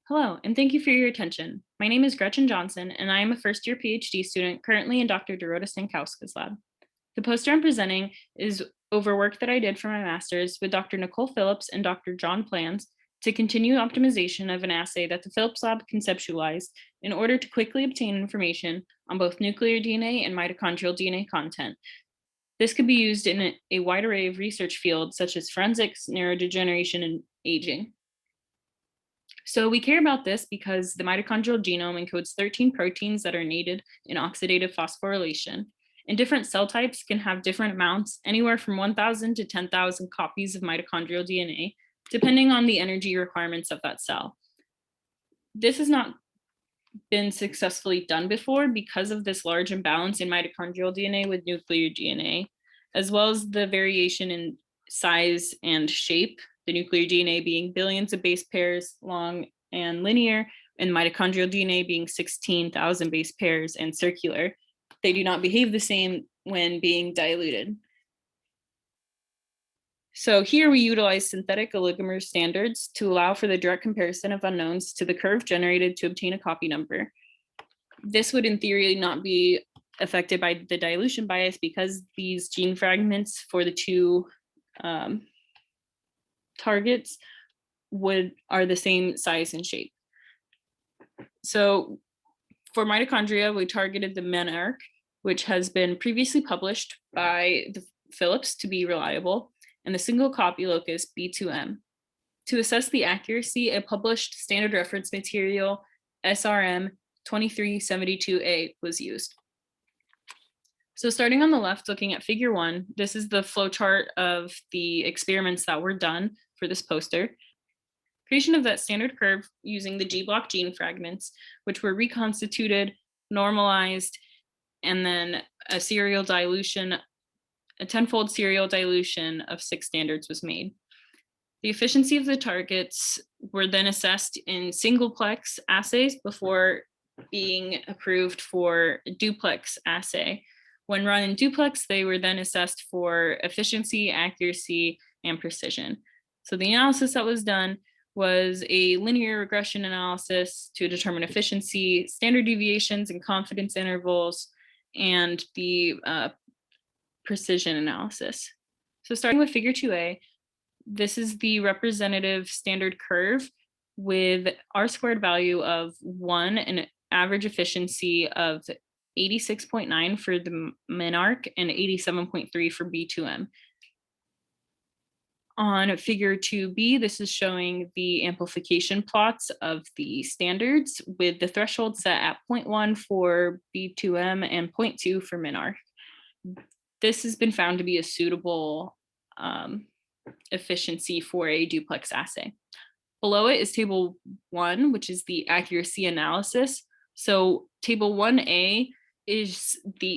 Hello, and thank you for your attention. My name is Gretchen Johnson, and I am a first-year PhD student currently in Dr. Dorota Stankowska's lab. The poster I'm presenting is over work that I did for my master's with Dr. Nicole Phillips and Dr. John Plans to continue optimization of an assay that the Phillips lab conceptualized in order to quickly obtain information on both nuclear DNA and mitochondrial DNA content. This could be used in a wide array of research fields such as forensics, neurodegeneration, and aging. So we care about this because the mitochondrial genome encodes 13 proteins that are needed in oxidative phosphorylation, and different cell types can have different amounts, anywhere from 1,000 to 10,000 copies of mitochondrial DNA, depending on the energy requirements of that cell. This has not been successfully done before because of this large imbalance in mitochondrial DNA with nuclear DNA, as well as the variation in size and shape, the nuclear DNA being billions of base pairs long and linear, and mitochondrial DNA being 16,000 base pairs and circular. They do not behave the same when being diluted. So here we utilize synthetic oligomer standards to allow for the direct comparison of unknowns to the curve generated to obtain a copy number. This would in theory not be affected by the dilution bias because these gene fragments for the two targets are the same size and shape. So for mitochondria, we targeted the MenArc, which has been previously published by the Phillips to be reliable, and the single copy locus B2M. To assess the accuracy, a published standard reference material, SRM 2372A, was used. So starting on the left, looking at figure 1, this is the flowchart of the experiments that were done for this poster. Creation of that standard curve using the G-block gene fragments, which were reconstituted, normalized, and then a serial dilution, a 10-fold serial dilution of 6 standards was made. The efficiency of the targets were then assessed in singleplex assays before being approved for duplex assay. When run in duplex, they were then assessed for efficiency, accuracy, and precision. So the analysis that was done was a linear regression analysis to determine efficiency, standard deviations and confidence intervals, and the precision analysis. So starting with figure 2A, this is the representative standard curve with R-squared value of 1 and average efficiency of 86.9 for the MenArc and 87.3 for B2M. On figure 2B, this is showing the amplification plots of the standards with the threshold set at 0.1 for B2M and 0.2 for MenArc. This has been found to be a suitable efficiency for a duplex assay. Below it is table 1, which is the accuracy analysis. So table 1A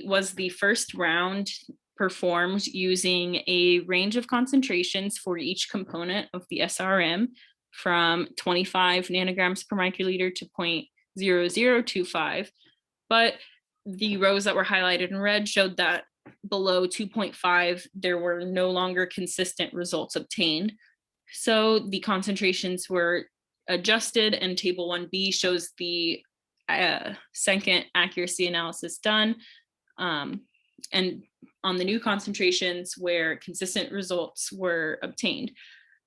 was the first round performed using a range of concentrations for each component of the SRM from 25 nanograms per microliter to 0.0025. But the rows that were highlighted in red showed that below 2.5, there were no longer consistent results obtained. So the concentrations were adjusted, and table 1B shows the second accuracy analysis done. And on the new concentrations where consistent results were obtained.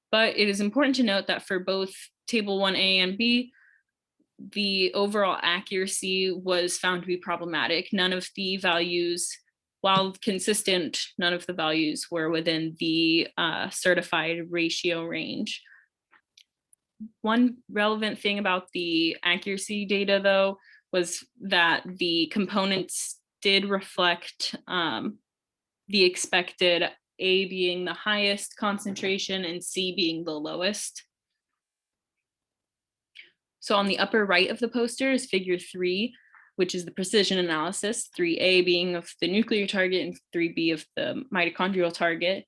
But it is important to note that for both table 1A and B, the overall accuracy was found to be problematic. None of the values, while consistent, none of the values were within the certified ratio range. One relevant thing about the accuracy data, though, was that the components did reflect the expected, A being the highest concentration and C being the lowest. So on the upper right of the poster is figure 3, which is the precision analysis, 3A being of the nuclear target and 3B of the mitochondrial target.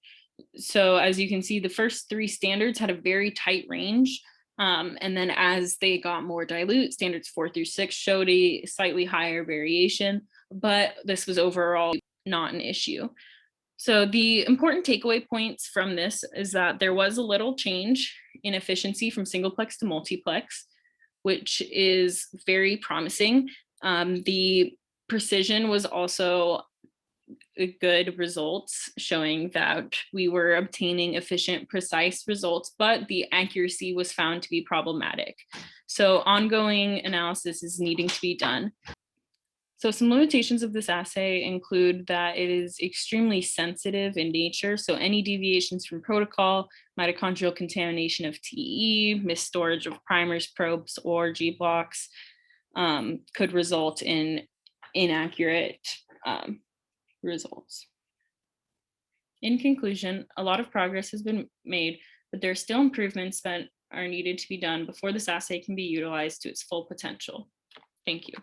So as you can see, the first 3 standards had a very tight range. And then as they got more dilute, standards 4 through 6 showed a slightly higher variation, but this was overall not an issue. So the important takeaway points from this is that there was a little change in efficiency from singleplex to multiplex. which is very promising. The precision was also good results, showing that we were obtaining efficient, precise results, but the accuracy was found to be problematic. So ongoing analysis is needing to be done. So some limitations of this assay include that it is extremely sensitive in nature. So any deviations from protocol, mitochondrial contamination of TE, misstorage of primers, probes, or G blocks could result in inaccurate results. In conclusion, a lot of progress has been made, but there are still improvements that are needed to be done before this assay can be utilized to its full potential. Thank you.